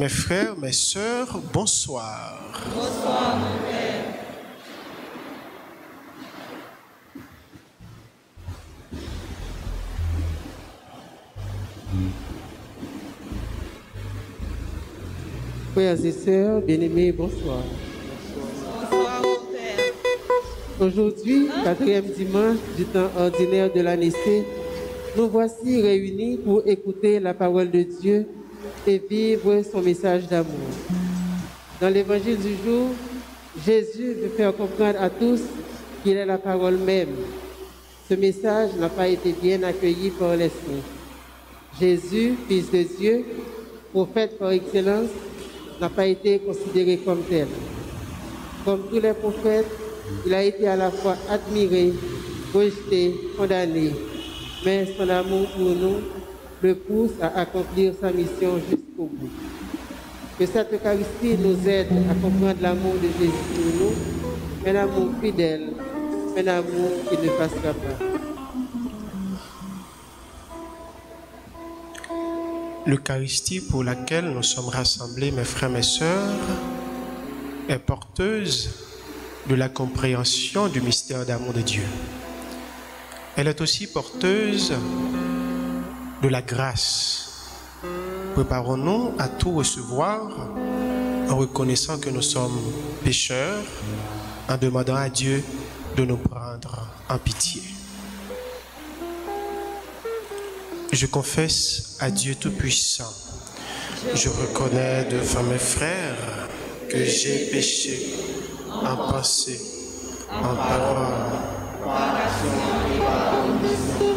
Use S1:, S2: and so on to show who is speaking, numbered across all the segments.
S1: Mes frères, mes sœurs, bonsoir.
S2: Bonsoir, mon Père.
S3: Frères et sœurs, bien-aimés, bonsoir.
S2: Bonsoir, mon Père.
S3: Aujourd'hui, 4e dimanche du temps ordinaire de l'année C, nous voici réunis pour écouter la parole de Dieu et vivre son message d'amour. Dans l'évangile du jour, Jésus veut faire comprendre à tous qu'il est la parole même. Ce message n'a pas été bien accueilli par les saints. Jésus, Fils de Dieu, prophète par excellence, n'a pas été considéré comme tel. Comme tous les prophètes, il a été à la fois admiré, rejeté, condamné, mais son amour pour nous le pousse à accomplir sa mission jusqu'au bout. Que cette Eucharistie nous aide à comprendre l'amour de Jésus pour nous, un amour fidèle, un amour qui ne passera pas.
S1: L'Eucharistie pour laquelle nous sommes rassemblés, mes frères, mes sœurs, est porteuse de la compréhension du mystère d'amour de Dieu. Elle est aussi porteuse de la grâce. Préparons-nous à tout recevoir en reconnaissant que nous sommes pécheurs, en demandant à Dieu de nous prendre en pitié. Je confesse à Dieu Tout-Puissant. Je reconnais devant mes frères que j'ai péché en pensée, en parole, par action et par omission.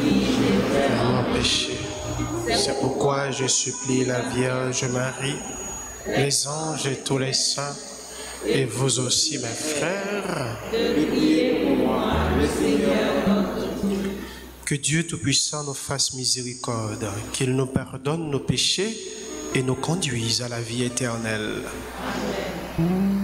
S1: Oui, j'ai vraiment péché. C'est pourquoi je supplie la Vierge Marie, les anges et tous les saints, et vous aussi, mes frères, de prier pour moi, le Seigneur notre Dieu. Que Dieu Tout-Puissant nous fasse miséricorde, qu'il nous pardonne nos péchés et nous conduise à la vie éternelle. Amen.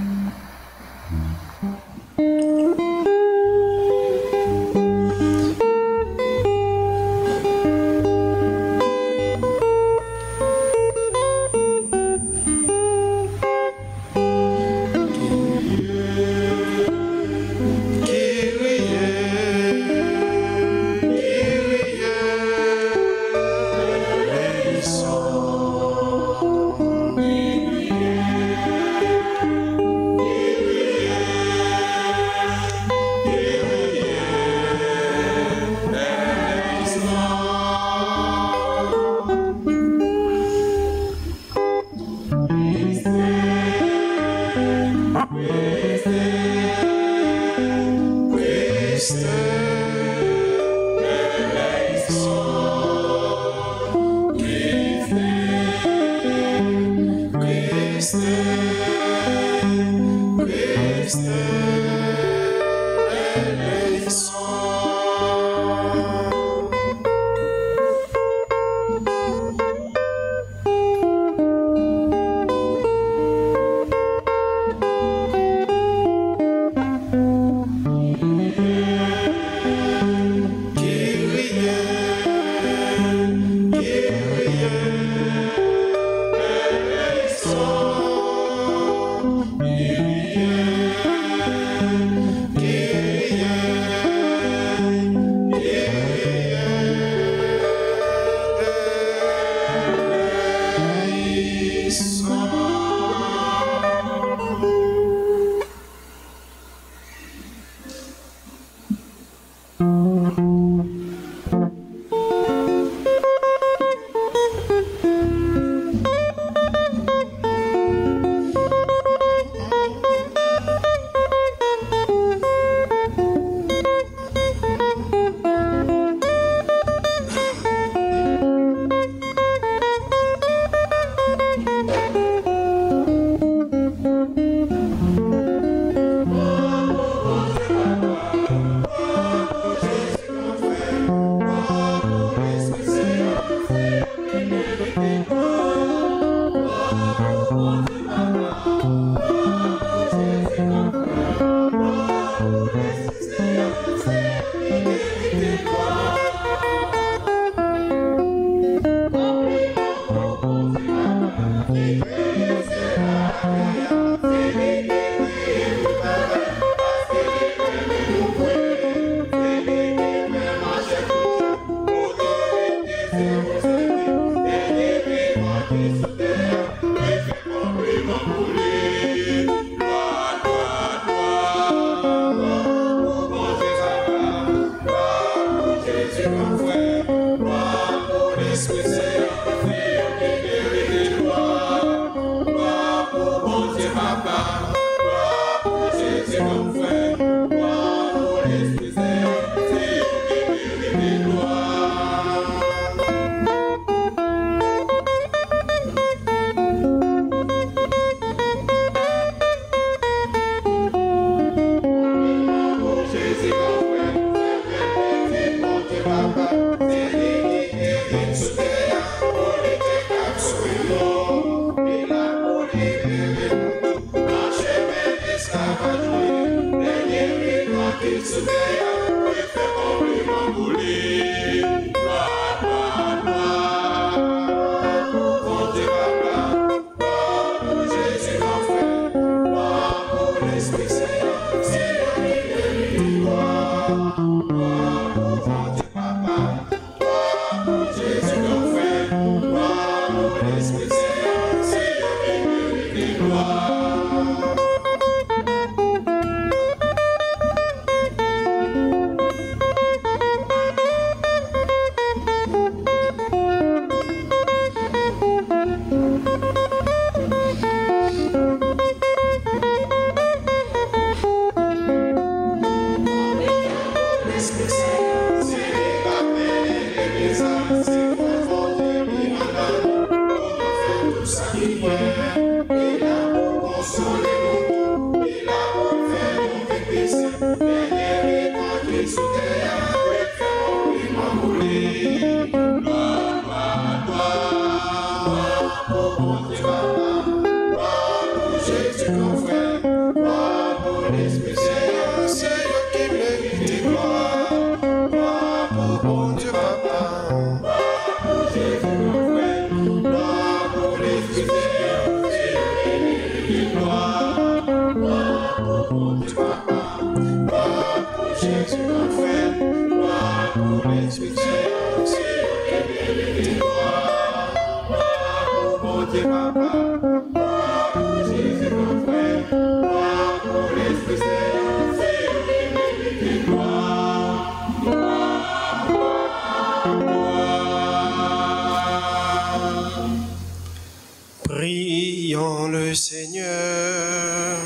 S1: Prions le Seigneur.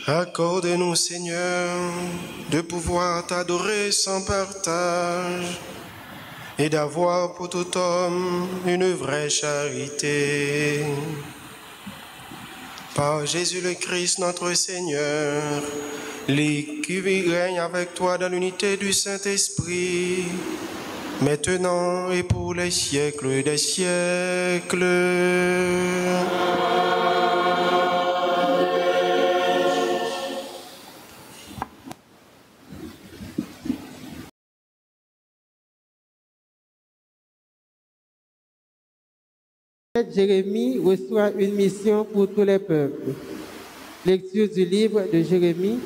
S1: Accorde-nous, Seigneur, de pouvoir t'adorer sans partage et d'avoir pour tout homme une vraie charité. Par Jésus le Christ, notre Seigneur, lui qui vit règne avec toi dans l'unité du Saint-Esprit, maintenant et pour les siècles des siècles.
S3: Jérémie reçoit une mission pour tous les peuples. Lecture du livre de Jérémie,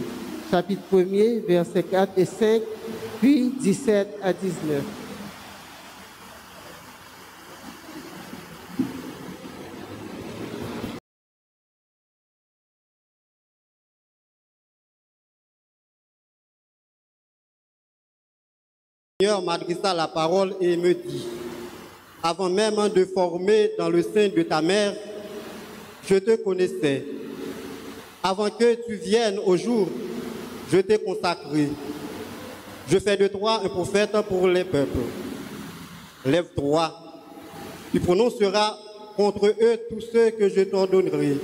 S3: chapitre 1er, versets 4 et 5, puis 17 à 19.
S4: Le Seigneur m'adressa la parole et me dit: avant même de former dans le sein de ta mère, je te connaissais. Avant que tu viennes au jour, je t'ai consacré. Je fais de toi un prophète pour les peuples. Lève-toi, tu prononceras contre eux tous ceux que je t'ordonnerai.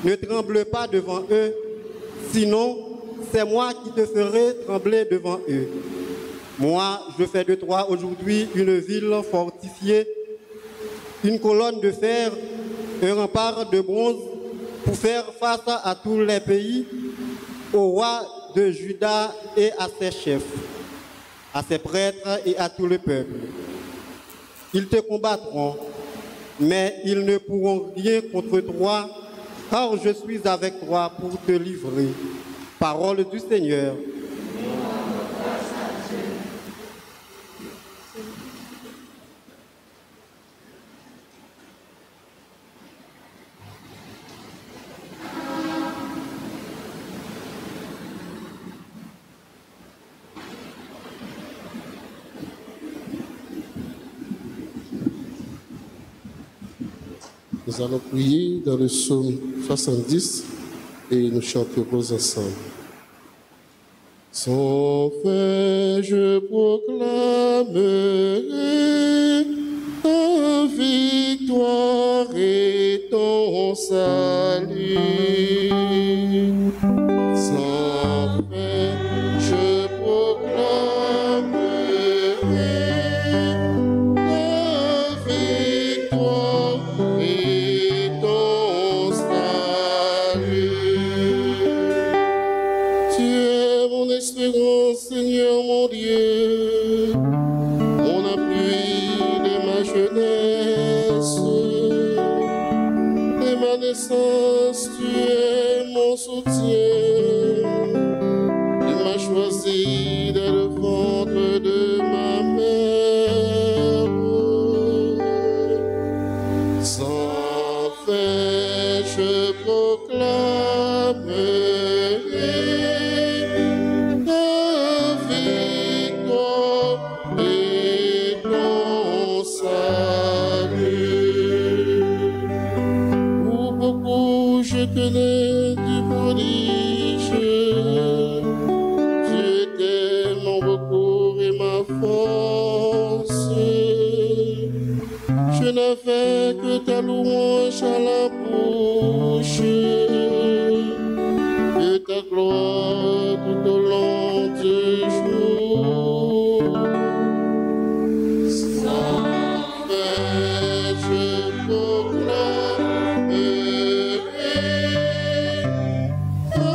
S4: Ne tremble pas devant eux, sinon c'est moi qui te ferai trembler devant eux. Moi, je fais de toi aujourd'hui une ville fortifiée, une colonne de fer, un rempart de bronze pour faire face à tous les pays, au roi de Juda et à ses chefs, à ses prêtres et à tout le peuple. Ils te combattront, mais ils ne pourront rien contre toi, car je suis avec toi pour te livrer. Parole du Seigneur.
S5: Nous allons prier dans le psaume 70 et nous chanterons ensemble. Sans fin, je proclamerai ta victoire et ton salut. Sans fin, je proclamerai ta victoire et ton salut. Tu es mon espérance, Seigneur mon Dieu, mon appui de ma jeunesse, de ma naissance, tu es mon soutien. Tu m'as choisi dès le ventre de ma mère. Sans fin, je proclamerai ta victoire et ton salut. Pour beaucoup, je connais du prodige. Tu étais mon recours et ma force. Je n'avais que ta louange à la bouche, et ta gloire tout au long du jour. Sans fin, je proclamerai ta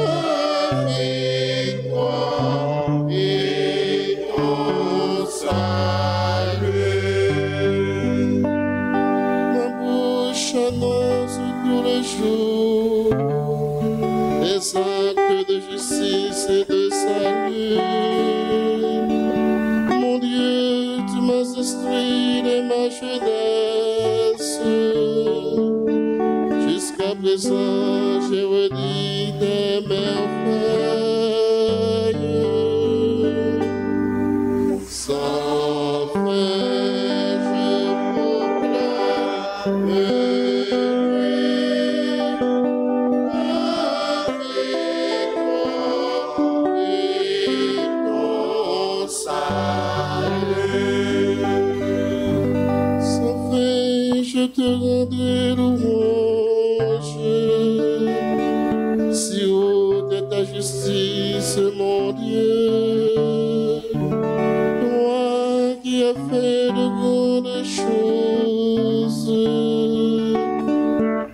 S5: victoire et ton salut. Ma bouche annonce tous les jours les actes de justice et de salut. Mon Dieu, tu m'as instruit dès ma jeunesse. Jusqu'à présent, j'ai redit tes merveilles. Sans fin, je proclamerai ta victoire et ton salut. Sans fin, je te rendrai louange. Si haute est ta justice, mon Dieu, toi qui as fait de grandes choses,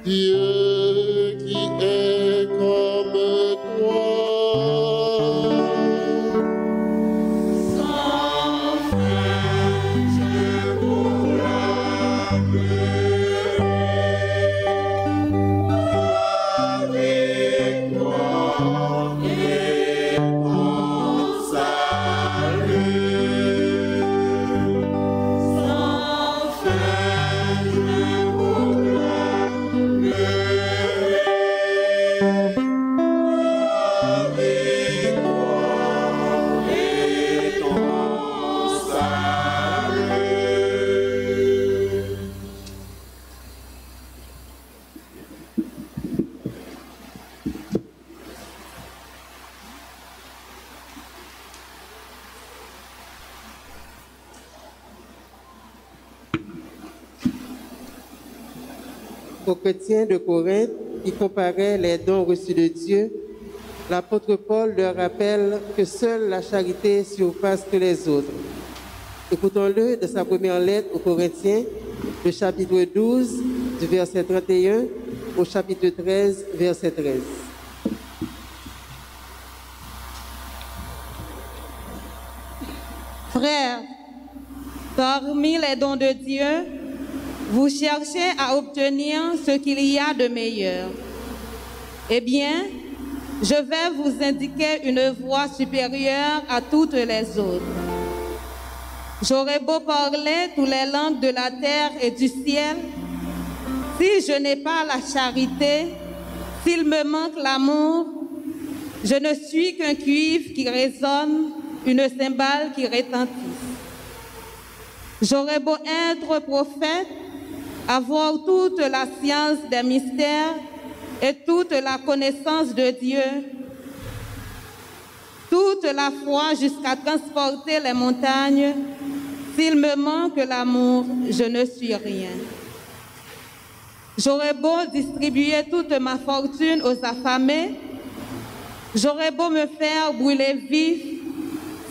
S5: Dieu qui est comme toi. Sans fin, je proclamerai ta victoire et ton salut. Sans fin, je proclamerai ta victoire et ton salut.
S3: Aux chrétiens de Corinthe qui comparaient les dons reçus de Dieu, l'apôtre Paul leur rappelle que seule la charité surpasse que les autres. Écoutons-le de sa première lettre aux Corinthiens, le chapitre 12, du verset 31 au chapitre 13, verset 13.
S2: Frères, parmi les dons de Dieu, vous cherchez à obtenir ce qu'il y a de meilleur. Eh bien, je vais vous indiquer une voie supérieure à toutes les autres. J'aurais beau parler toutes les langues de la terre et du ciel, si je n'ai pas la charité, s'il me manque l'amour, je ne suis qu'un cuivre qui résonne, une cymbale qui retentit. J'aurais beau être prophète, avoir toute la science des mystères et toute la connaissance de Dieu, toute la foi jusqu'à transporter les montagnes. S'il me manque l'amour, je ne suis rien. J'aurais beau distribuer toute ma fortune aux affamés, j'aurais beau me faire brûler vif,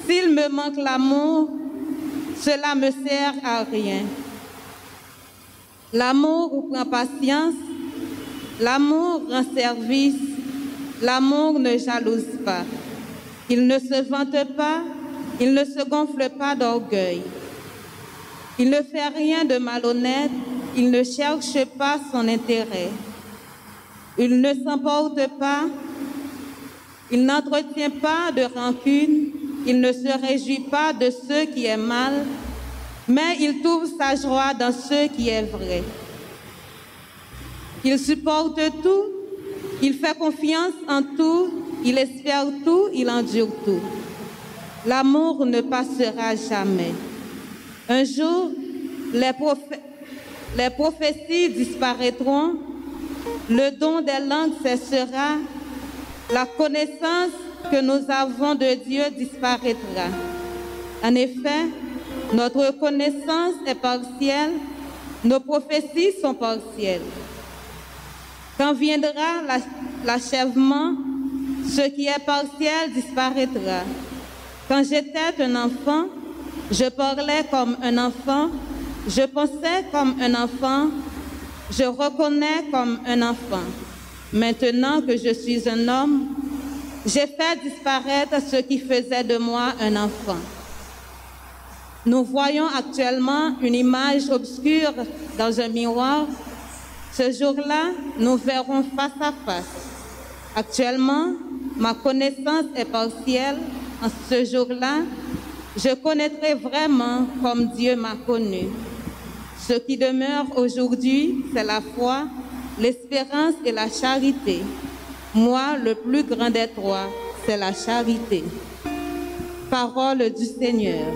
S2: s'il me manque l'amour, cela me sert à rien. L'amour prend patience, l'amour rend service, l'amour ne jalouse pas. Il ne se vante pas, il ne se gonfle pas d'orgueil. Il ne fait rien de malhonnête, il ne cherche pas son intérêt. Il ne s'emporte pas, il n'entretient pas de rancune, il ne se réjouit pas de ce qui est mal, mais il trouve sa joie dans ce qui est vrai. Il supporte tout, il fait confiance en tout, il espère tout, il endure tout. L'amour ne passera jamais. Un jour, les prophéties disparaîtront, le don des langues cessera, la connaissance que nous avons de Dieu disparaîtra. En effet, notre connaissance est partielle, nos prophéties sont partielles. Quand viendra l'achèvement, ce qui est partiel disparaîtra. Quand j'étais un enfant, je parlais comme un enfant, je pensais comme un enfant, je reconnais comme un enfant. Maintenant que je suis un homme, j'ai fait disparaître ce qui faisait de moi un enfant. Nous voyons actuellement une image obscure dans un miroir. Ce jour-là, nous verrons face à face. Actuellement, ma connaissance est partielle. En ce jour-là, je connaîtrai vraiment comme Dieu m'a connu. Ce qui demeure aujourd'hui, c'est la foi, l'espérance et la charité. Moi, le plus grand des trois, c'est la charité. Parole du Seigneur.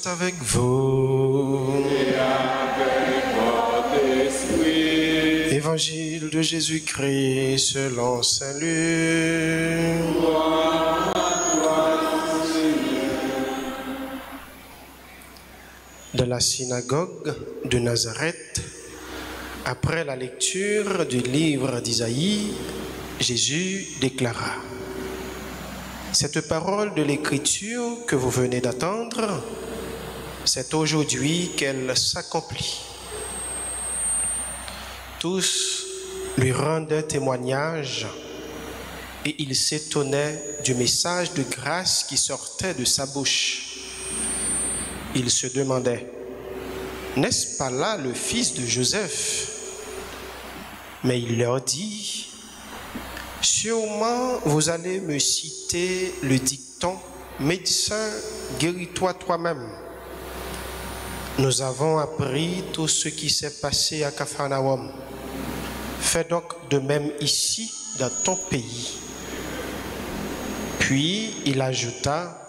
S1: Avec vous.
S6: Et avec votre esprit.
S1: Évangile de Jésus-Christ selon Saint Luc.
S6: Gloire à toi, Seigneur.
S1: Dans la synagogue de Nazareth, après la lecture du livre d'Isaïe, Jésus déclara: cette parole de l'Écriture que vous venez d'attendre, c'est aujourd'hui qu'elle s'accomplit. Tous lui rendaient témoignage et ils s'étonnaient du message de grâce qui sortait de sa bouche. Ils se demandaient: n'est-ce pas là le fils de Joseph? Mais il leur dit: Sûrement, vous allez me citer le dicton « Médecin, guéris-toi toi-même ». Nous avons appris tout ce qui s'est passé à Capharnaüm. Fais donc de même ici, dans ton pays. Puis il ajouta,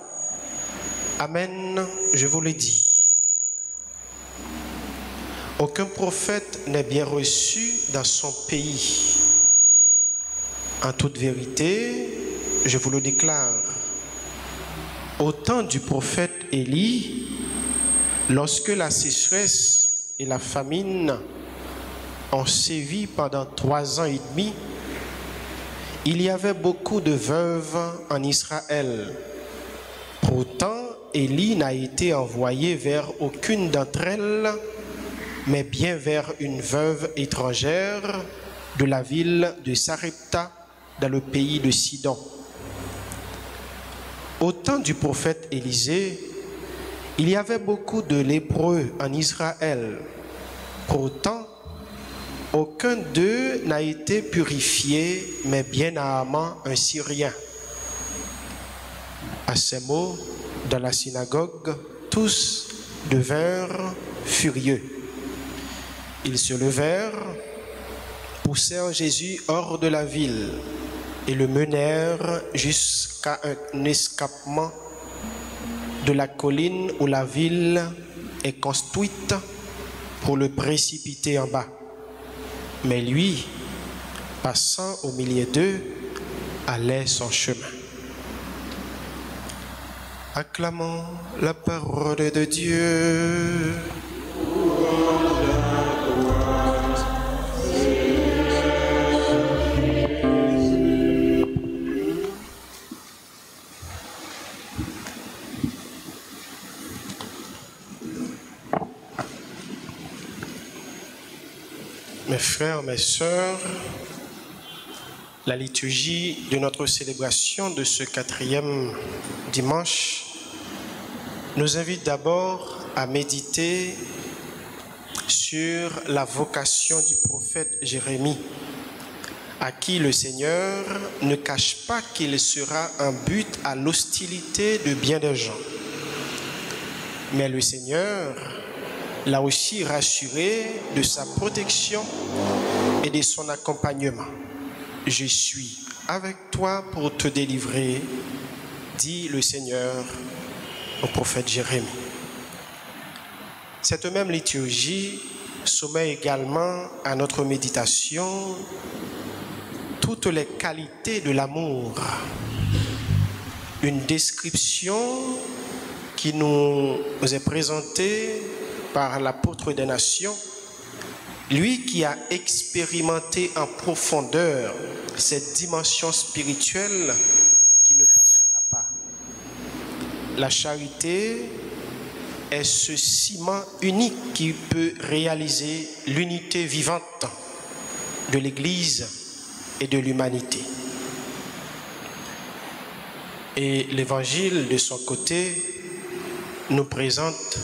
S1: Amen, je vous le dis. Aucun prophète n'est bien reçu dans son pays. En toute vérité, je vous le déclare, au temps du prophète Élie, lorsque la sécheresse et la famine ont sévi pendant 3 ans et demi, il y avait beaucoup de veuves en Israël. Pourtant, Élie n'a été envoyé vers aucune d'entre elles, mais bien vers une veuve étrangère de la ville de Sarepta, dans le pays de Sidon. Au temps du prophète Élisée, il y avait beaucoup de lépreux en Israël. Pourtant, aucun d'eux n'a été purifié, mais bien Naaman, un Syrien. À ces mots, dans la synagogue, tous devinrent furieux. Ils se levèrent, poussèrent Jésus hors de la ville et le menèrent jusqu'à un escarpement de la colline où la ville est construite pour le précipiter en bas. Mais lui, passant au milieu d'eux, allait son chemin. Acclamons la parole de Dieu. Mes frères, mes sœurs, la liturgie de notre célébration de ce 4e dimanche nous invite d'abord à méditer sur la vocation du prophète Jérémie, à qui le Seigneur ne cache pas qu'il sera un but à l'hostilité de bien des gens. Mais le Seigneur l'a aussi rassuré de sa protection et de son accompagnement. Je suis avec toi pour te délivrer, dit le Seigneur au prophète Jérémie. Cette même liturgie soumet également à notre méditation toutes les qualités de l'amour. Une description qui nous est présentée par l'apôtre des nations, lui qui a expérimenté en profondeur cette dimension spirituelle qui ne passera pas. La charité est ce ciment unique qui peut réaliser l'unité vivante de l'Église et de l'humanité. Et l'Évangile, de son côté, nous présente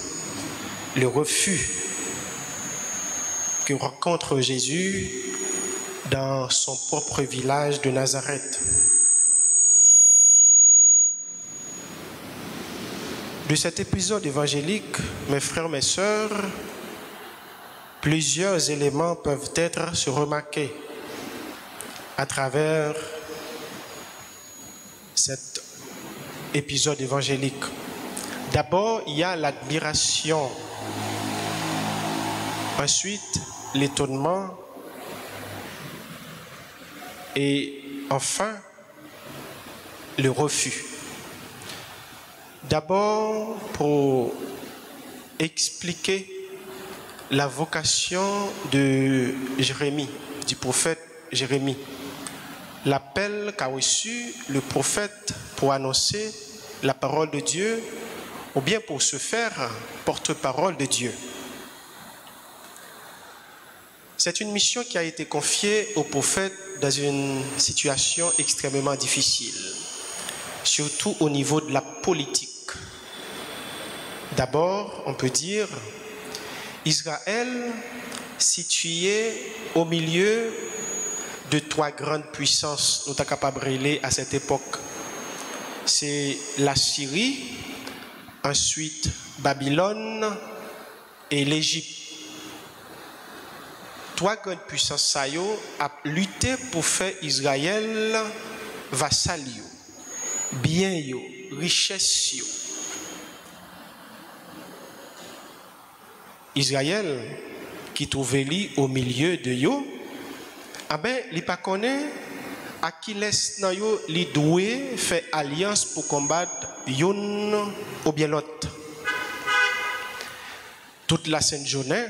S1: le refus que rencontre Jésus dans son propre village de Nazareth. De cet épisode évangélique, mes frères, mes sœurs, plusieurs éléments peuvent être se remarquer à travers cet épisode évangélique. D'abord, il y a l'admiration. Ensuite, l'étonnement. Et enfin, le refus. D'abord, pour expliquer la vocation de Jérémie, du prophète Jérémie. L'appel qu'a reçu le prophète pour annoncer la parole de Dieu ou bien pour se faire porte-parole de Dieu. C'est une mission qui a été confiée au prophète dans une situation extrêmement difficile, surtout au niveau de la politique. D'abord, on peut dire, Israël situé au milieu de 3 grandes puissances nous sommes capables de relayer à cette époque. C'est la Syrie, ensuite Babylone et l'Égypte. 3 grandes puissances ça yo a lutté pour faire Israël vassal yo, bien yo, richesse yo. Israël qui trouvait lui au milieu de yo, ah ben il pas connaît à qui laisse nan yo li doué fait alliance pour combattre yon ou bien l'autre. Toute la Sainte Journée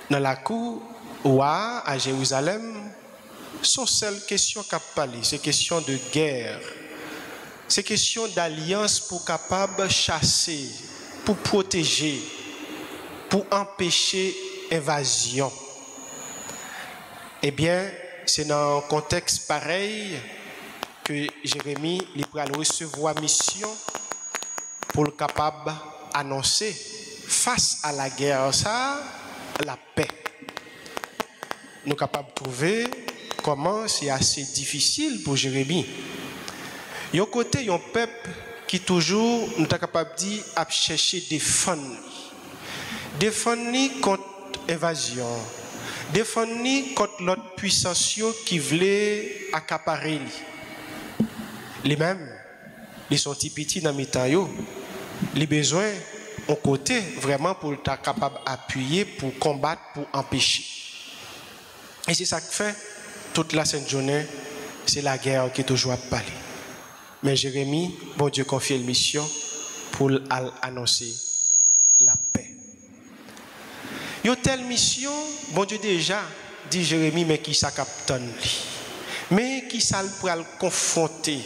S1: dans la cour ouah à Jérusalem sont seules questions qu'a parlé, c'est question de guerre. C'est question d'alliance pour capable chasser, pour protéger, pour empêcher invasion. Eh bien, c'est dans un contexte pareil que Jérémie va recevoir mission pour le capable annoncer face à la guerre ça la paix. Nous sommes capables de trouver comment c'est assez difficile pour Jérémie. Il y a un côté, il y a un peuple qui toujours nous sommes capables de dire à chercher défendre contre invasion, défendre contre l'autre puissance qui voulait accaparer lui. Les mêmes, ils sont petits dans mes temps, les besoins ont côté vraiment pour être capable d'appuyer, pour combattre, pour empêcher. Et c'est ça que fait toute la Sainte Journée, c'est la guerre qui est toujours à parler. Mais Jérémie, bon Dieu confie une mission pour annoncer la paix. Il y a telle mission, bon Dieu déjà dit Jérémie, mais qui ça captonne lui, mais qui ça pour le confronter.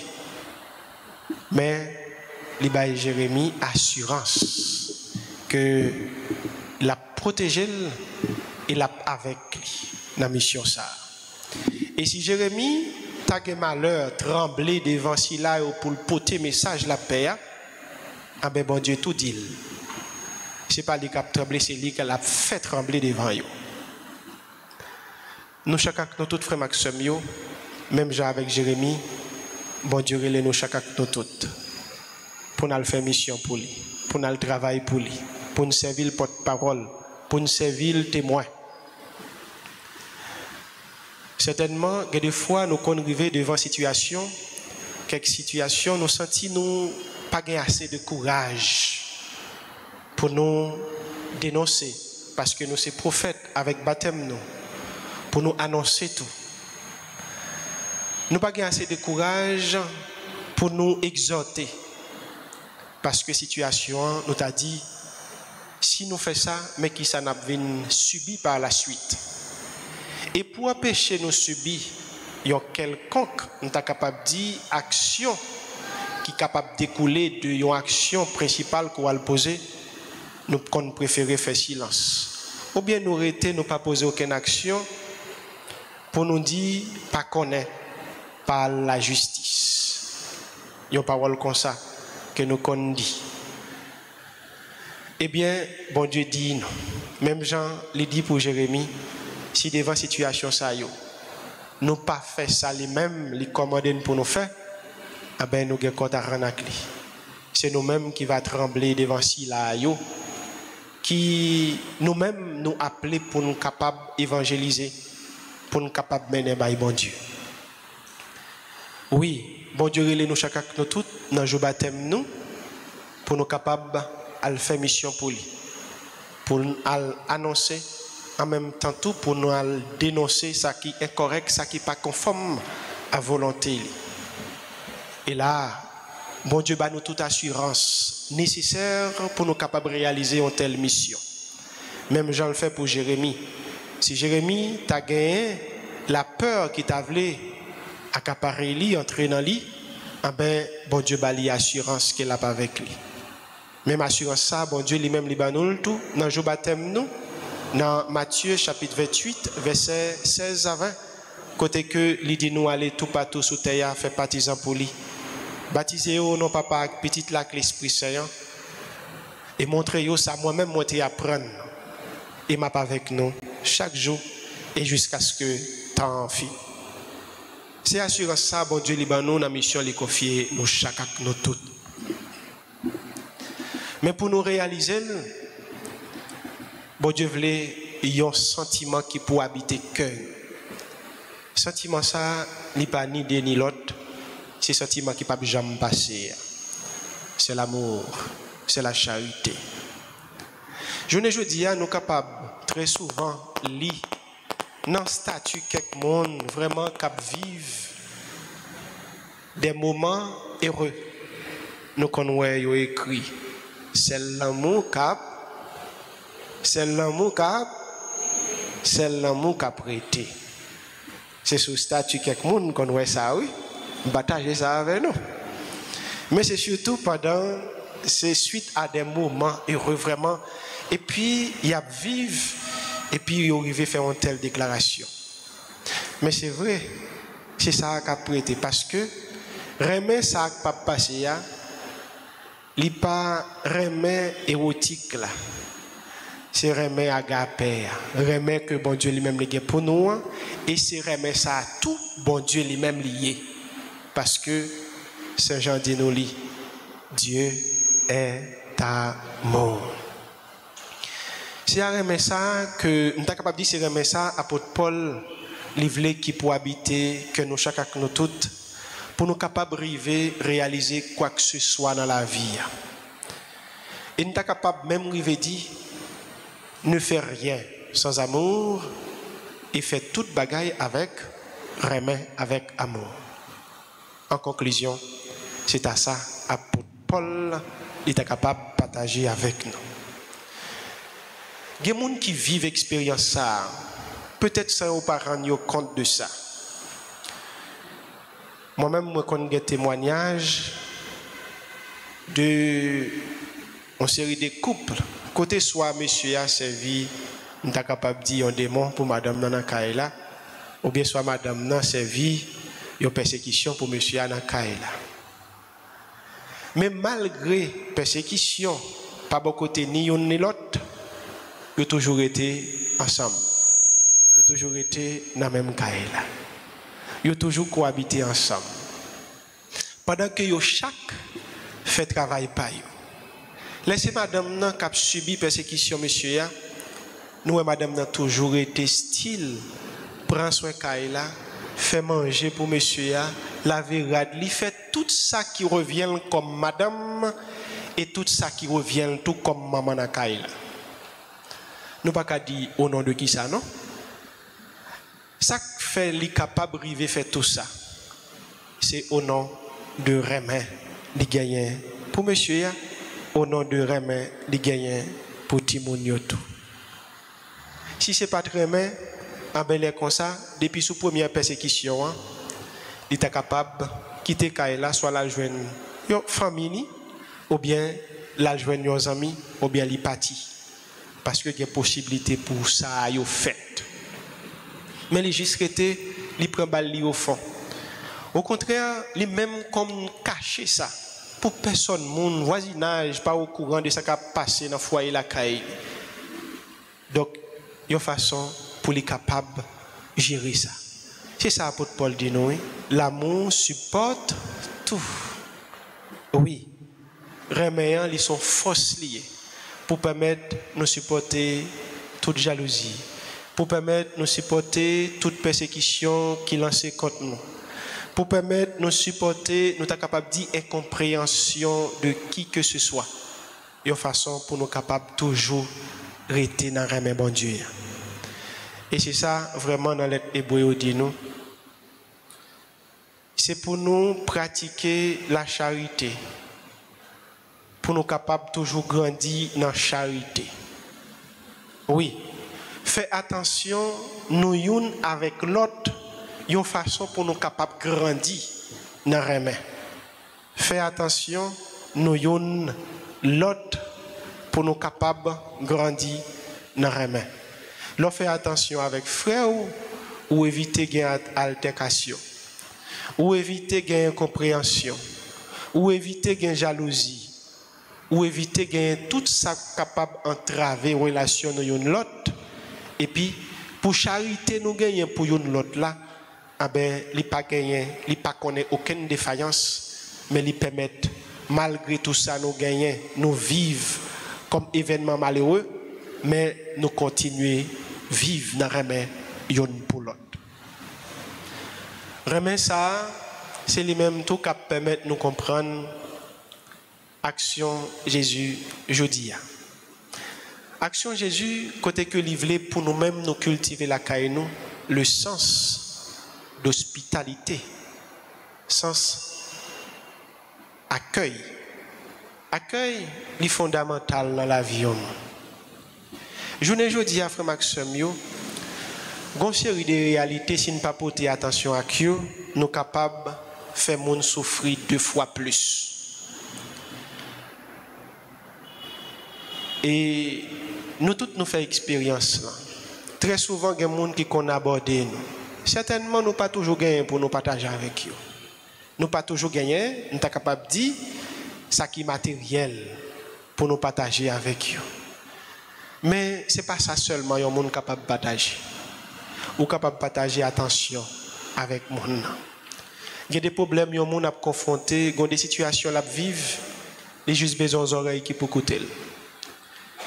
S1: Mais il bail Jérémie assurance que la protéger et la avec lui dans la mission ça. Et si Jérémie t'a eu malheur trembler devant Sila pour le porter message la paix, ah ben bon Dieu tout dit. C'est pas lui qui a tremblé, c'est lui qui a fait trembler devant eux. Nous chacun nous tous frères Maxime, même genre avec Jérémie, bon Dieu relève nous chacun nous tous pour nous faire mission pour lui, pour nous travailler pour lui, pour nous servir le porte-parole, pour nous servir le témoin. Certainement, des fois, nous arrivons devant situation, quelques situations, nous sentons nous pas assez de courage pour nous dénoncer, parce que nous sommes prophètes avec baptême, nous, pour nous annoncer tout. Nous n'avons pas assez de courage pour nous exhorter, parce que la situation nous a dit, si nous faisons ça, mais qui ça n'a pas subi par la suite. Et pour empêcher nous subir, il y a quelconque, nous sommes capables de dire, action qui est capable de découler de une action principale qu'on va poser, nous préférons faire silence. Ou bien nous arrêter, nous ne pas poser aucune action pour nous dire, pas connaître par la justice. Il y a une parole comme ça que nous connaissons dit. Eh bien, bon Dieu dit non. Même Jean l'a dit pour Jérémie, si devant situation ça yo, nous pas fait ça les mêmes, les commander pour nous faire, ah ben nous avons compte à rendre. C'est nous-mêmes qui va trembler devant si là yo, qui nous-mêmes nous appeler pour nous capables d'évangéliser, pour nous capables de mener par bon Dieu. Oui, bon Dieu relève nous chacun nous tous dans le jour baptême nous, pour nous capables de faire mission pour lui, pour nous annoncer. En même temps, tout pour nous dénoncer ce qui est incorrect, ce qui n'est pas conforme à volonté. Et là, bon Dieu bat nous toute assurance nécessaire pour nous capables de réaliser une telle mission. Même Jean le fait pour Jérémie. Si Jérémie t'a gagné la peur qui t'a voulu accaparer lui, entrer dans lui, eh ben bon Dieu bat l'assurance qu'il a pas avec lui. Même assurance ça, bon Dieu lui-même lui bat nous tout dans le jour baptême nous. Dans Matthieu chapitre 28, verset 16 à 20, côté que il dit nous aller tout partout sous terre, faire partisan pour lui. Baptisez-vous non papa avec petite lac l'Esprit Saint et montrez-vous ça moi-même moi t'y apprendre. Et m'a pas avec nous chaque jour et jusqu'à ce que temps finisse. C'est assurant ça, bon Dieu, Libanon, la mission les confier nous chaque nous toutes. Mais pour nous réaliser, bon Dieu voulait y a un sentiment qui peut habiter cœur. Sentiment ça, ni pas ni de ni l'autre, c'est sentiment qui ne peut jamais passer. C'est l'amour, c'est la charité. Je ne dis à nous capables très souvent lire dans le statut quelque monde vraiment cap vivre des moments heureux. Nous connaissons écrit c'est l'amour cap, c'est l'amour cap, c'est l'amour cap prêté. C'est sous statut quelque monde qu'on voit ça, oui. Partager ça avec nous. Mais c'est surtout pendant, c'est suite à des moments heureux vraiment. Et puis, il y a vivre, et puis il arrive à faire une telle déclaration. Mais c'est vrai, c'est ça qui a prêté. Parce que, remet ça qui n'a pas passé, il n'y a pas remet érotique là. C'est remet agapé, remet que bon Dieu lui-même lié pour nous, et c'est remet ça à tout bon Dieu lui-même lié. Parce que Saint Jean dit nous lit, Dieu est amour. C'est à remet ça que nous sommes capables de dire, c'est remet ça apôtre Paul, livre qui pour habiter, que nous chacun nous toutes, pour nous capables de réaliser quoi que ce soit dans la vie. Et nous sommes capables même de dire, ne fait rien sans amour et fait toute bagaille avec remet, avec amour. En conclusion, c'est à ça apôtre Paul est capable de partager avec nous. Il y a des gens qui vivent l'expérience ça, peut-être sans vos parents n'y compte de ça. Moi-même, je connais des témoignages de une série de couples. Côté soit monsieur a servi, nous sommes capables de dire un démon pour madame Nana Kaila, ou bien soit madame n'a servi une persécution pour monsieur Nana Kaila. Mais malgré persécution, pas de côté ni l'un ni l'autre, ils ont toujours été ensemble. Ils ont toujours été dans la même Kaila. Ils ont toujours cohabité ensemble. Pendant que chaque fait travail par eux. Laissez madame nan qui a subi persécution monsieur ya. Nous madame nan toujours été style prend soin Kaila, fait manger pour monsieur ya, laver rad, li fait tout ça qui revient comme madame et tout ça qui revient tout comme maman na Kaila. Nous pas qu'à dire au nom de qui ça non? Ça fait li capable river faire tout ça. C'est au nom de Remen li gagner pour monsieur ya. Au nom de Remen, il gagne pour Timon Yoto. Si ce n'est pas Remen, en bel comme ça, depuis sa première persécution, il est capable de quitter Kaila, soit la joindre une famille, ou bien la joindre aux amis, ou bien il parti. Parce qu'il y a possibilité pour ça à fait. Mais il juste resté, il prend balle au fond. Au contraire, il même comme caché ça. Pour personne, mon voisinage, pas au courant de ce qui a passé dans le foyer la caille. Donc, il y a une façon pour les capables de gérer ça. C'est ça, apôtre Paul dit nous. L'amour supporte tout. Oui, reméant, ils sont forces liées pour permettre de nous supporter toute jalousie, pour permettre de nous supporter toute persécution qui lance contre nous. Pour permettre de nous supporter, nous sommes capables de dire incompréhension de qui que ce soit. Et une façon pour nous capables toujours rester dans le bon Dieu. Et c'est ça vraiment dans l'être hébreu dit nous. C'est pour nous pratiquer la charité. Pour nous capables toujours grandir dans la charité. Oui. Fais attention, nous une avec l'autre. Une façon pour nous capables de grandir dans le remet. Fais attention, nous yon l'autre pour nous capables de grandir dans le remet. L'on fait attention avec frère ou éviter gain altercation, ou éviter gain incompréhension, ou éviter gain jalousie, ou éviter gain tout ça capable d'entraver relation de l'autre. Et puis pour charité nous gagnons pour l'autre là. ah ben, il pas gagné, il pas connaît aucune défaillance, mais il permet, malgré tout ça, nous gagner, nous vivre comme événement malheureux, mais nous continuer vivre dans remè yon pour l'autre. Remè ça, c'est les mêmes tout qui permettent nous comprendre action Jésus jeudi. Action Jésus, côté que livré pour nous-mêmes nous cultiver la caille nous, le sens d'hospitalité, sens accueil. Accueil est fondamental dans la vie. Journée jeudi à frère Maxime yo, gon série de réalités si nous pas porter attention à eux, nous capables faire moun souffrir 2 fois plus. Et nous tous nous faisons expérience là. Très souvent, il y a des gens qui ont abordé nous. Certainement, nous pas toujours gagné pour nous partager avec eux. Nous pas toujours gagné, nous sommes capables de dire ça qui est matériel pour nous partager avec eux. Mais ce n'est pas ça seulement, il y a des gens capables de partager. Ou capables de partager attention avec les gens. Il y a des problèmes, il y a des gens confrontés, il y a des situations à vivre, les juste besoin d'oreilles qui peuvent écouter.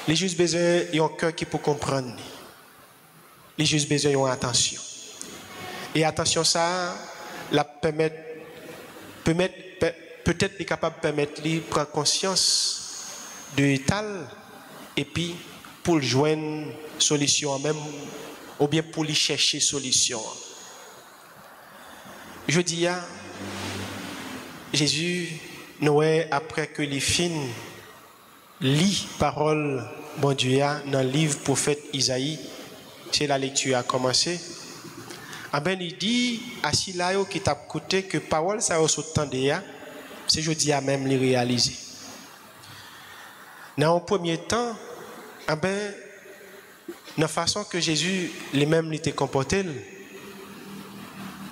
S1: Les juste besoin d'un cœur qui peut comprendre. Les juste besoin d'une attention. Et attention ça, la peut-être capable de permettre de prendre conscience de l'état et puis pour joindre solution même ou bien pour lui chercher solution. Je dis à Jésus, Noé après que les fins lit parole bon Dieu dans le livre prophète Isaïe, c'est la lecture a commencé. Ah ben il dit à Silayo qui t'a écouté que parole ça au temps de c'est je dis à même les réaliser. Dans un premier temps, ah ben dans la façon que Jésus lui-même était comporté,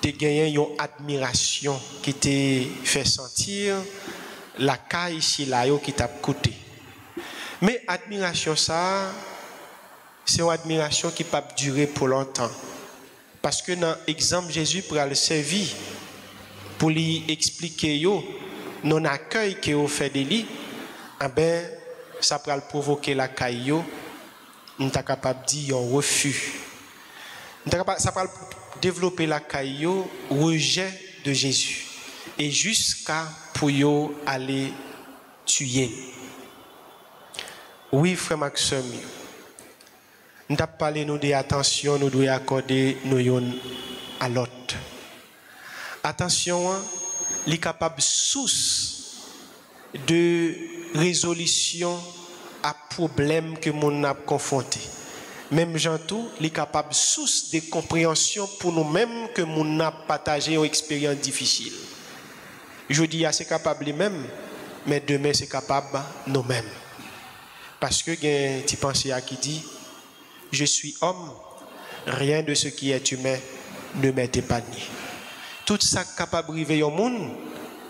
S1: tu gagné une admiration qui t'a fait sentir la caille Silayo qui t'a écouté. Mais admiration ça, c'est une admiration qui ne peut pas durer pour longtemps. Parce que dans l'exemple Jésus pour le servir, pour lui expliquer non accueil que vous fait de lui, eh ben ça peut provoquer la caillou, nous sommes capable de dire un refus. Ça peut développer la caillou, rejet de Jésus, et jusqu'à pour aller tuer. Oui, frère Maxime, nous avons parlé de attention, nous devons accorder nous à l'autre. Attention, les capables source de résolution à problèmes que nous avons confrontés. Même Jean-Tout, les capables source de compréhension pour nous-mêmes que nous avons partagé une expérience difficile. Je dis c'est capable lui-même, mais demain c'est capable nous-mêmes. Parce que il y a un petit pensée qui dit je suis homme, rien de ce qui est humain ne m'est épargné. Tout ça capable de arriver au monde,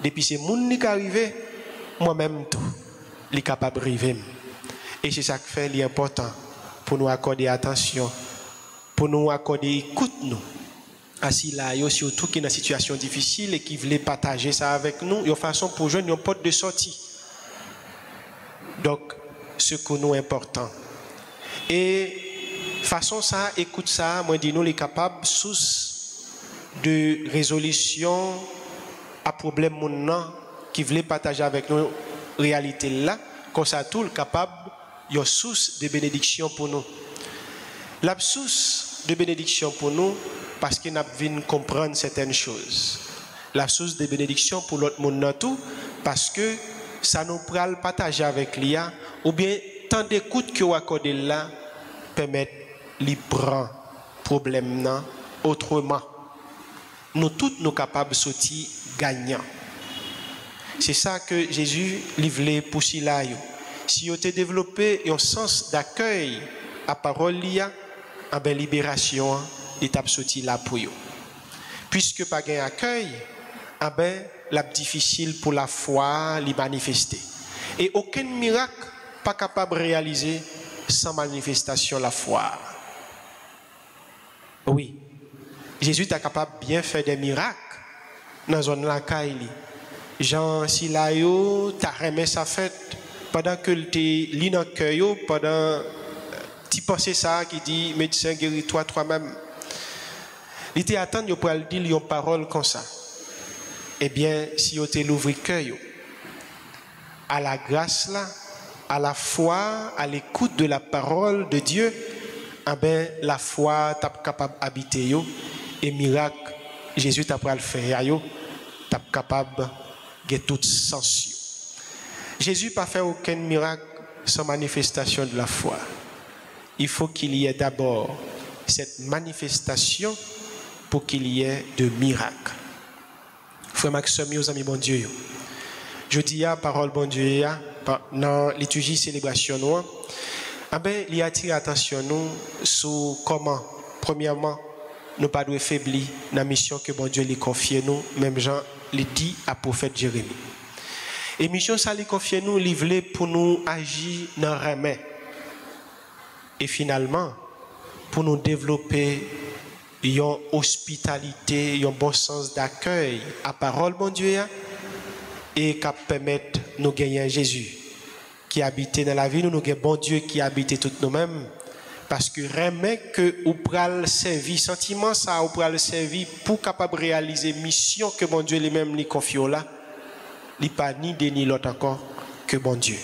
S1: depuis ce monde qui arrive, moi-même tout, est capable de arriver. Et c'est ça qui fait l'important pour nous accorder attention, pour nous accorder écoute nous. Assis là, surtout qui est dans une situation difficile et qui voulait partager ça avec nous, de façon pour joindre une porte de sortie. Donc, ce que nous est important. Et façon ça, écoute ça, moi dis nous les capables source de résolution à problème mon qui voulait partager avec nous réalité là, comme ça tout le capable une source de bénédiction pour nous. La source de bénédiction pour nous parce que nous avons comprendre certaines choses. La source de bénédiction pour l'autre monde tout parce que ça nous pral partager avec l'IA ou bien tant d'écoute que vous accordez là permettent de prendre problème là autrement. Nous tous nous capables de sortir gagnants. C'est ça que Jésus voulait pour cela. Si vous avez développé un sens d'accueil à parole l'IA, en ben libération l'étape sortie là pour vous. Puisque pas gain accueil, en ben la difficile pour la foi l'y manifester. Et aucun miracle pas capable de réaliser sans manifestation la foi. Oui, Jésus est capable de bien faire des miracles dans la zone la Kaili. Jean Silayo, t'as remis sa fête pendant que tu lis dans le cœur, pendant tu pensais ça qui dit médecin guéris-toi toi-même. Il était attendu pour dire une parole comme ça. Eh bien, si vous l'ouvrez le cœur, à la grâce là, à la foi, à l'écoute de la parole de Dieu, eh bien, la foi t'es capable d'habiter yo et miracle Jésus t'a pas le faire yo, t'es capable de tout sens. Jésus n'a pas fait aucun miracle sans manifestation de la foi. Il faut qu'il y ait d'abord cette manifestation pour qu'il y ait de miracles. Frère Maxime, mes amis, bon Dieu. Je dis à parole, bon Dieu, dans la liturgie célébration, il y a attiré attention nous sur comment, premièrement, nous ne pas de faiblir dans la mission que bon Dieu lui confie nous, même Jean l'a dit à prophète Jérémie. Et mission ça lui confie nous, livré pour nous agir dans le remède. Et finalement, pour nous développer une hospitalité, un bon sens d'accueil à parole, bon Dieu, et qui permettre de nous gagner Jésus, qui habite dans la vie, nous avons bon Dieu qui habite toutes nous-mêmes, parce que remède que ou pral servir, sentiment ça, ou pral servir pour capable réaliser mission que bon Dieu lui-même lui confie là, il pas ni de ni l'autre encore que bon Dieu,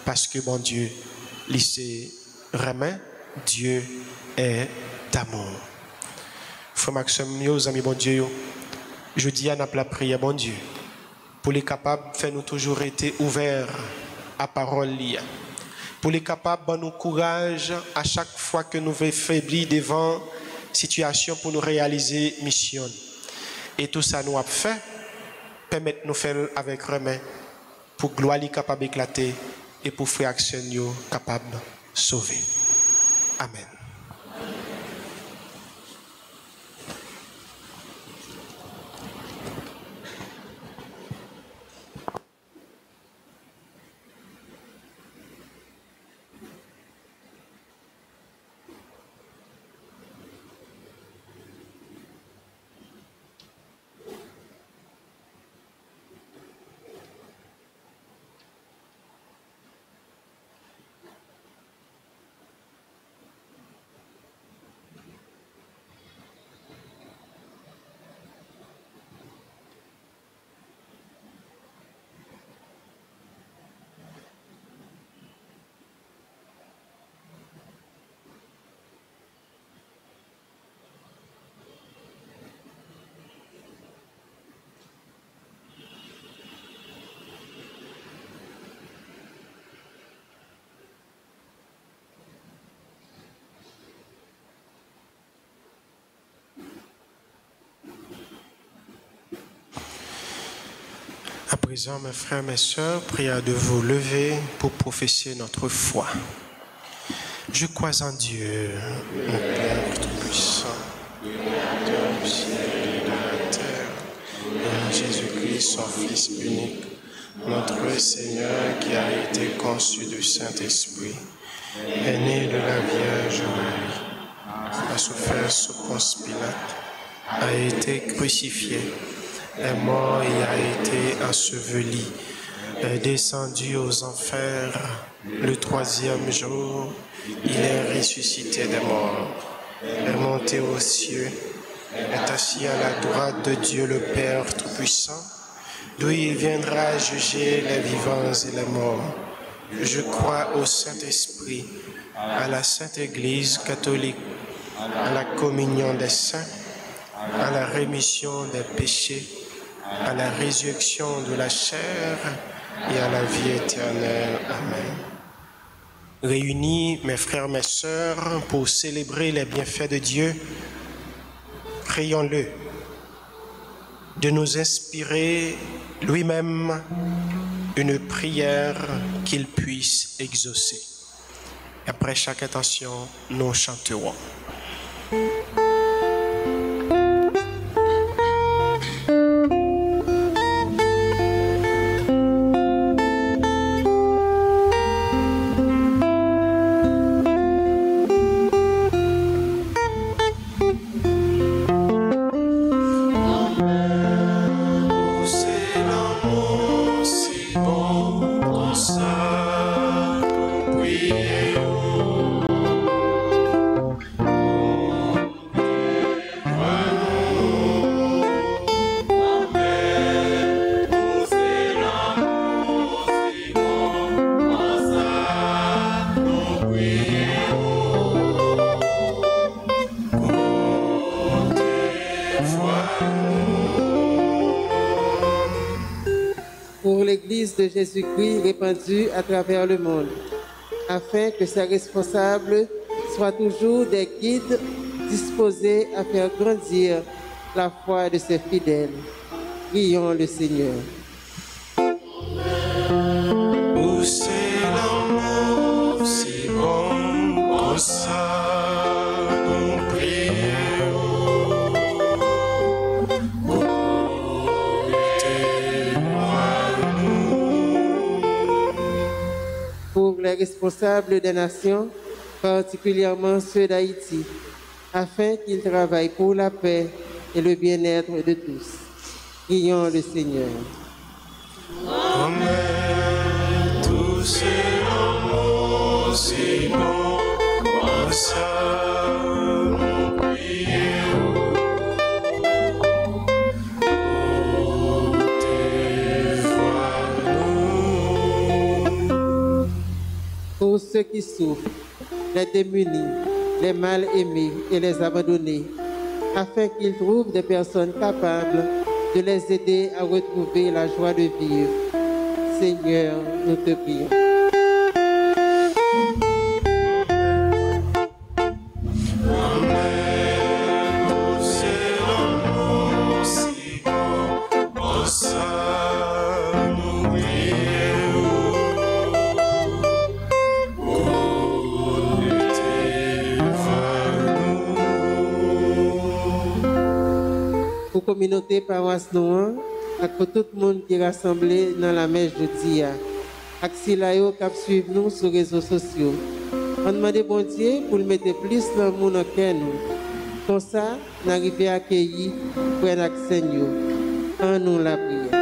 S1: parce que bon Dieu, il sait remède, Dieu est d'amour. Frère Maxime, mes amis, bon Dieu, je dis à la prière, bon Dieu, pour les capables de faire nous toujours été ouverts à parole liée. Pour les capables de nous courage à chaque fois que nous faiblir devant situation pour nous réaliser mission. Et tout ça nous a fait, permettre nous faire avec remède pour gloire capable d'éclater et pour frère action capable de sauver. Amen. À présent, mes frères, mes sœurs, prions de vous lever pour professer notre foi. Je crois en Dieu, mon Père Tout-Puissant, Créateur du ciel et de la terre, et en Jésus-Christ, son Fils unique, notre Seigneur qui a été conçu du Saint-Esprit, est né de la Vierge Marie, a souffert sous Ponce Pilate, a été crucifié, est mort et a été enseveli, est descendu aux enfers, le troisième jour, il est ressuscité des morts, est monté aux cieux, est assis à la droite de Dieu le Père Tout-Puissant, d'où il viendra juger les vivants et les morts. Je crois au Saint-Esprit, à la Sainte Église catholique, à la communion des saints, à la rémission des péchés, à la résurrection de la chair et à la vie éternelle. Amen. Réunis, mes frères, mes sœurs, pour célébrer les bienfaits de Dieu, prions-le de nous inspirer lui-même une prière qu'il puisse exaucer. Après chaque intention, nous chanterons.
S3: Pour l'Église de Jésus-Christ répandue à travers le monde, afin que ses responsables soient toujours des guides disposés à faire grandir la foi de ses fidèles. Prions le Seigneur.
S1: Où c'est l'amour si bon pour ça, nous prions.
S3: Pour les responsables des nations, particulièrement ceux d'Haïti, afin qu'ils travaillent pour la paix et le bien-être de tous. Prions le Seigneur.
S1: Amen. Tout c'est l'amour si bon pour ça, nous prions.
S3: Pour ceux qui souffrent, les démunis, les mal-aimés et les abandonnés, afin qu'ils trouvent des personnes capables de les aider à retrouver la joie de vivre. Seigneur, nous te prions. Pour communauté paroisse Noire, pour tout le monde qui est rassemblé dans la mèche de Dia, et si là yo cap suivre nous sur les réseaux sociaux. On demande bon Dieu pour le mettre plus dans le monde en nous. Comme ça, nous arrivons à accueillir pour un Seigneur. En nous la prière.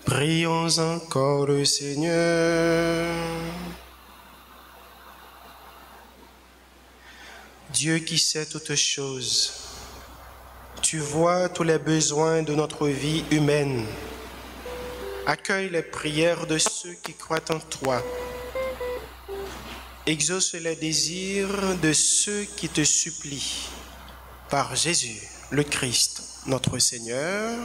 S1: Prions encore le Seigneur. Dieu qui sait toutes choses, tu vois tous les besoins de notre vie humaine. Accueille les prières de ceux qui croient en toi. Exauce les désirs de ceux qui te supplient. Par Jésus, le Christ, notre Seigneur.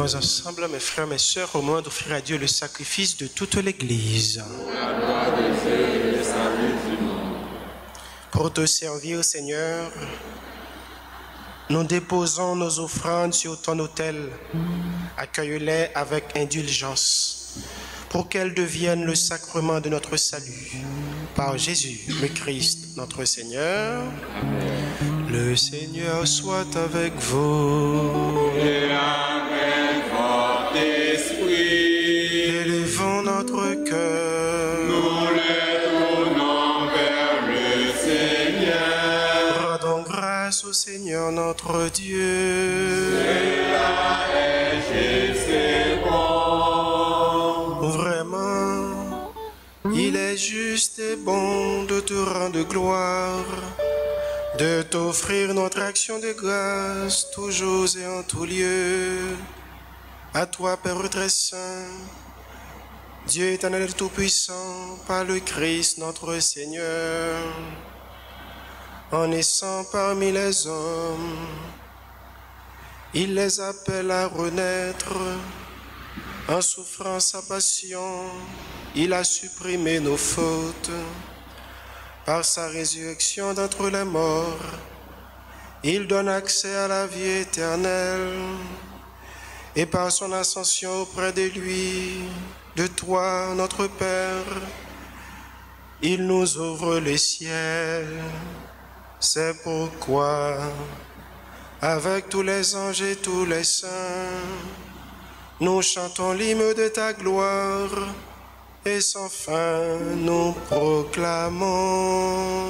S1: Venons ensemble, mes frères, mes sœurs, au moment d'offrir à Dieu le sacrifice de toute l'Église. Pour te servir, Seigneur, nous déposons nos offrandes sur ton autel. Accueille-les avec indulgence, pour qu'elles deviennent le sacrement de notre salut. Par Jésus, le Christ, notre Seigneur. Le Seigneur soit avec vous.
S6: Et avec votre esprit.
S1: Élevons notre cœur.
S6: Nous les tournons vers le Seigneur.
S1: Rendons grâce au Seigneur notre Dieu.
S6: Cela est juste et bon.
S1: Vraiment, il est juste et bon de te rendre gloire, de t'offrir notre action de grâce, toujours et en tout lieu. À toi, Père très saint, Dieu éternel et tout-puissant, par le Christ notre Seigneur, en naissant parmi les hommes, il les appelle à renaître. En souffrant sa passion, il a supprimé nos fautes. Par sa résurrection d'entre les morts, il donne accès à la vie éternelle. Et par son ascension auprès de lui, de toi, notre Père, il nous ouvre les ciels. C'est pourquoi, avec tous les anges et tous les saints, nous chantons l'hymne de ta gloire. Et sans fin nous proclamons.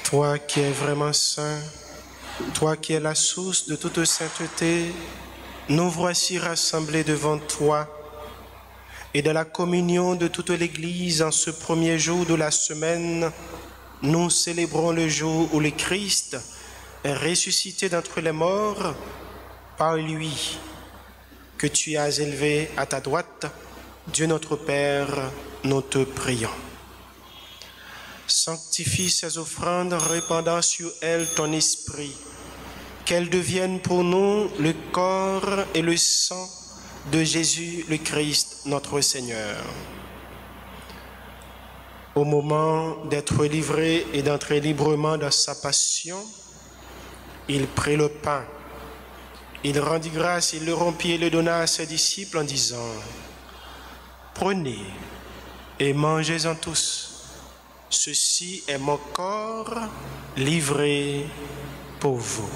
S1: Toi qui es vraiment saint, toi qui es la source de toute sainteté, nous voici rassemblés devant toi et de la communion de toute l'Église en ce premier jour de la semaine, nous célébrons le jour où le Christ est ressuscité d'entre les morts. Par lui que tu as élevé à ta droite, Dieu notre Père, nous te prions. Sanctifie ces offrandes, répandant sur elles ton esprit, qu'elles deviennent pour nous le corps et le sang de Jésus le Christ, notre Seigneur. Au moment d'être livré et d'entrer librement dans sa passion, il prit le pain, il rendit grâce, il le rompit et le donna à ses disciples en disant « Prenez et mangez-en tous. Ceci est mon corps livré pour vous.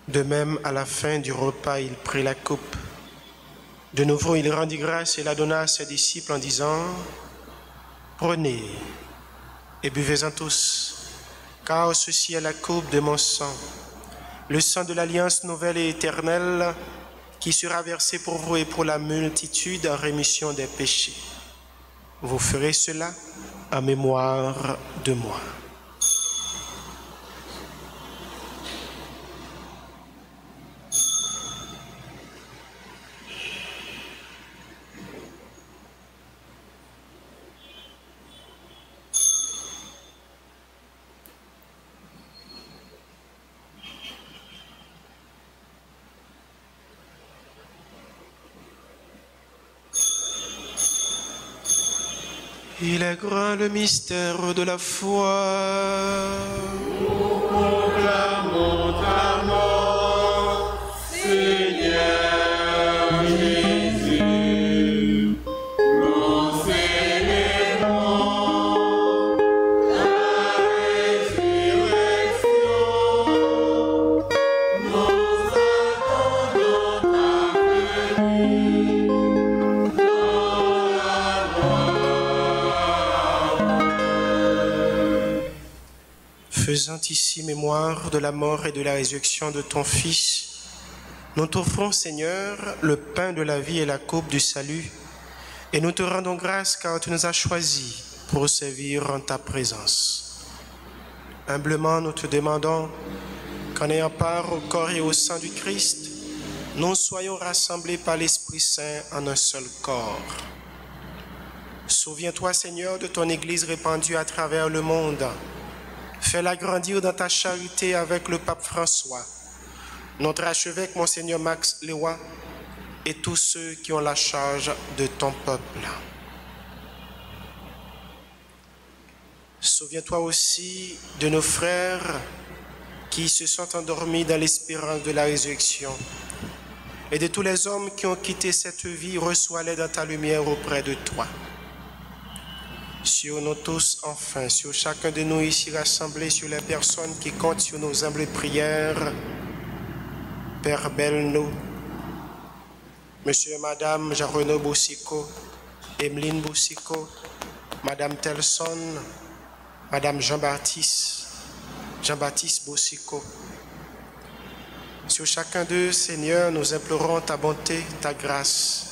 S1: De même, à la fin du repas, il prit la coupe. De nouveau, il rendit grâce et la donna à ses disciples en disant, « Prenez et buvez-en tous, car ceci est la coupe de mon sang, le sang de l'alliance nouvelle et éternelle qui sera versé pour vous et pour la multitude en rémission des péchés. Vous ferez cela en mémoire de moi. » Il est grand le mystère de la foi.
S6: Nous proclamons ta mort, Seigneur Jésus. Nous célébrons ta résurrection. Nous attendons ta venue.
S1: Faisant ici mémoire de la mort et de la résurrection de ton Fils, nous t'offrons, Seigneur, le pain de la vie et la coupe du salut, et nous te rendons grâce car tu nous as choisis pour servir en ta présence. Humblement, nous te demandons qu'en ayant part au corps et au sang du Christ, nous soyons rassemblés par l'Esprit Saint en un seul corps. Souviens-toi, Seigneur, de ton Église répandue à travers le monde. Fais-la grandir dans ta charité avec le pape François, notre archevêque Monseigneur Max Lewa et tous ceux qui ont la charge de ton peuple. Souviens-toi aussi de nos frères qui se sont endormis dans l'espérance de la résurrection et de tous les hommes qui ont quitté cette vie. Reçois-les dans ta lumière auprès de toi. Sur nous tous, enfin, sur chacun de nous ici rassemblés, sur les personnes qui comptent sur nos humbles prières, Père Belno, Monsieur et Madame Jean-Renaud Boussico, Emeline Boussico, Madame Telson, Madame Jean-Baptiste Boussico. Sur chacun d'eux, Seigneur, nous implorons ta bonté, ta grâce.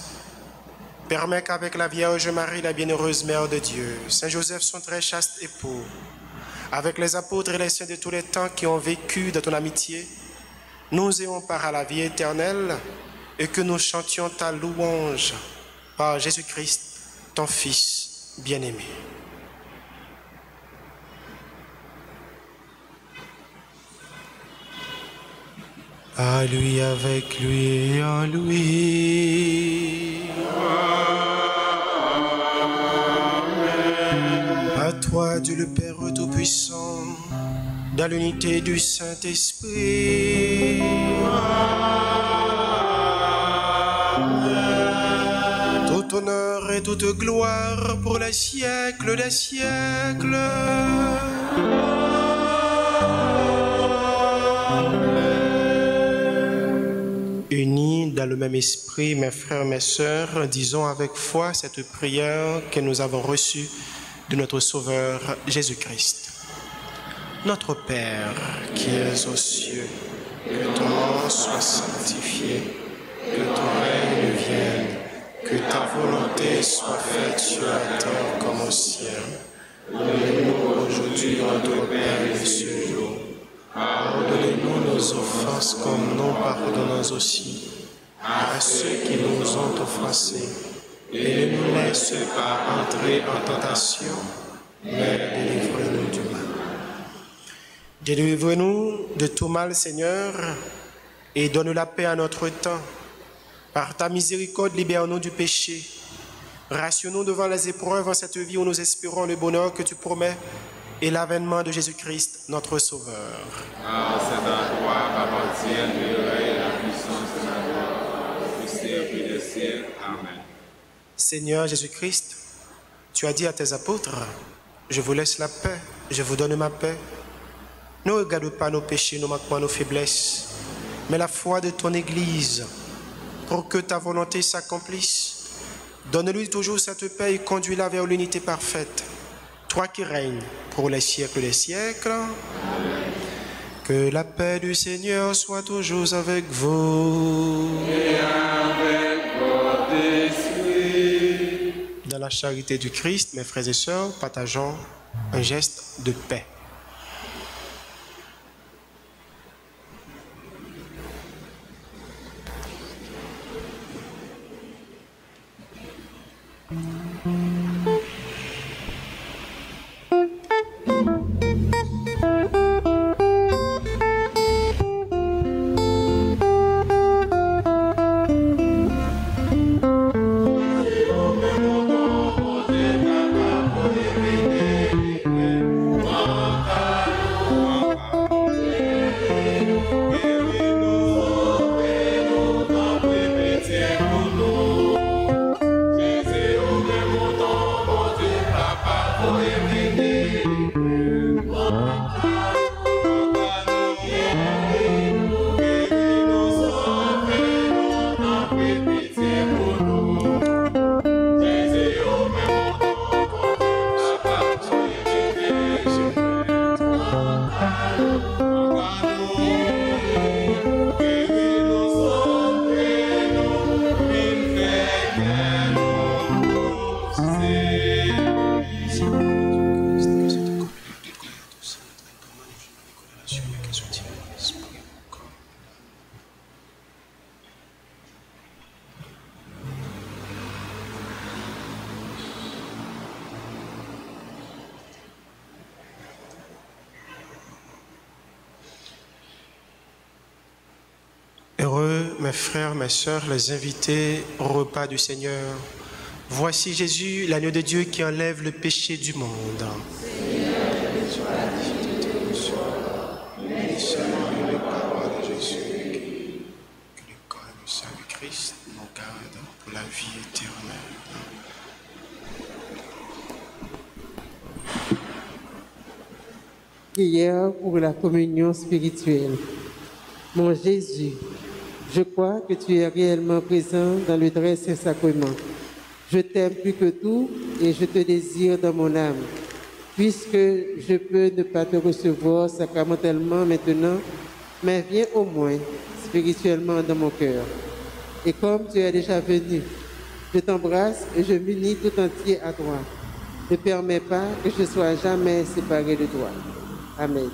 S1: Permets qu'avec la Vierge Marie, la bienheureuse Mère de Dieu, Saint Joseph, son très chaste époux, avec les apôtres et les saints de tous les temps qui ont vécu de ton amitié, nous ayons part à la vie éternelle et que nous chantions ta louange par Jésus-Christ, ton Fils bien-aimé. À lui, avec lui et en lui. À toi, Dieu le Père Tout-Puissant, dans l'unité du Saint-Esprit. Tout honneur et toute gloire pour les siècles des siècles. Unis dans le même esprit, mes frères, mes sœurs, disons avec foi cette prière que nous avons reçue de notre Sauveur Jésus-Christ. Notre Père qui es aux cieux, que ton nom soit sanctifié, que ton règne vienne, que ta volonté soit faite sur la terre comme au ciel. Donne-nous aujourd'hui notre pain de ce jour. Pardonnez-nous nos offenses comme nous pardonnons aussi à ceux qui nous ont offensés. Et et ne nous laisse pas entrer en tentation, mais délivre-nous du mal. Délivre-nous de tout mal, Seigneur, et donne la paix à notre temps. Par ta miséricorde, libère-nous du péché. Rassure-nous devant les épreuves en cette vie où nous espérons le bonheur que tu promets et l'avènement de Jésus-Christ, notre Sauveur.
S6: Car c'est à toi qu'appartiennent le règne, la puissance et la gloire, au siècle des siècles. Amen.
S1: Seigneur Jésus-Christ, tu as dit à tes apôtres, je vous laisse la paix, je vous donne ma paix. Ne regarde pas nos péchés, nos manquements, nos faiblesses, mais la foi de ton Église, pour que ta volonté s'accomplisse. Donne-lui toujours cette paix et conduis-la vers l'unité parfaite. Toi qui règnes pour les siècles des siècles. Amen. Que la paix du Seigneur soit toujours avec vous.
S6: Et avec votre esprit.
S1: Dans la charité du Christ, mes frères et sœurs, partageons un geste de paix. Heureux, mes frères, mes sœurs, les invités au repas du Seigneur. Voici Jésus, l'agneau de Dieu qui enlève le péché du monde. Seigneur, que tu as dit de toi, mais seulement les paroles de Jésus. Que le corps et le sang du Christ nous gardent pour la vie éternelle.
S3: Prière pour la communion spirituelle. Mon Jésus, je crois que tu es réellement présent dans le très saint sacrement. Je t'aime plus que tout et je te désire dans mon âme. Puisque je peux ne pas te recevoir sacramentellement maintenant, mais viens au moins spirituellement dans mon cœur. Et comme tu es déjà venu, je t'embrasse et je m'unis tout entier à toi. Ne permets pas que je sois jamais séparé de toi. Amen.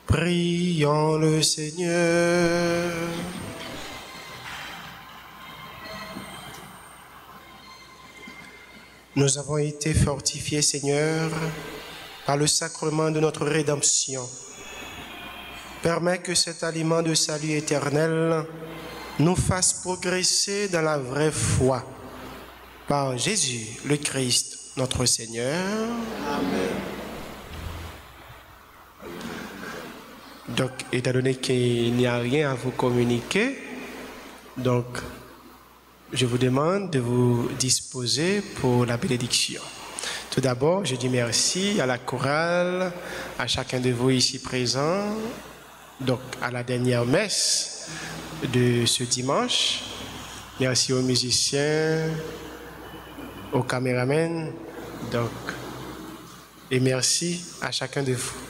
S1: Prions le Seigneur. Nous avons été fortifiés, Seigneur, par le sacrement de notre rédemption. Permets que cet aliment de salut éternel nous fasse progresser dans la vraie foi. Par Jésus, le Christ, notre Seigneur. Amen. Donc, étant donné qu'il n'y a rien à vous communiquer, donc, je vous demande de vous disposer pour la bénédiction. Tout d'abord, je dis merci à la chorale, à chacun de vous ici présents, donc à la dernière messe de ce dimanche. Merci aux musiciens, aux caméramans, donc, et merci à chacun de vous.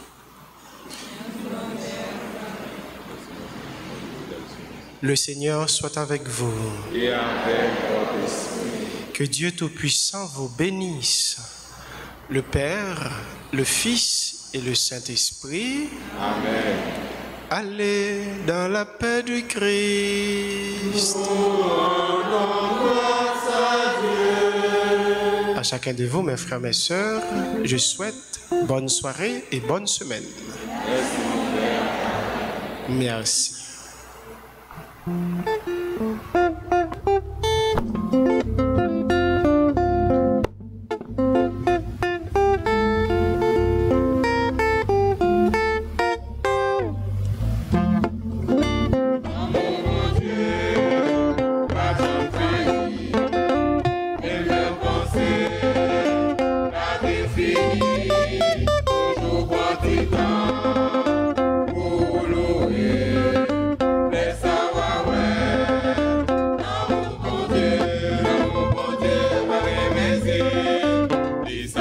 S1: Le Seigneur soit avec vous.
S6: Et avec votre esprit.
S1: Que Dieu Tout-Puissant vous bénisse, le Père, le Fils et le Saint-Esprit.
S6: Amen.
S1: Allez dans la paix du Christ. À chacun de vous, mes frères, mes sœurs, je souhaite bonne soirée et bonne semaine. Merci.
S6: Lisa,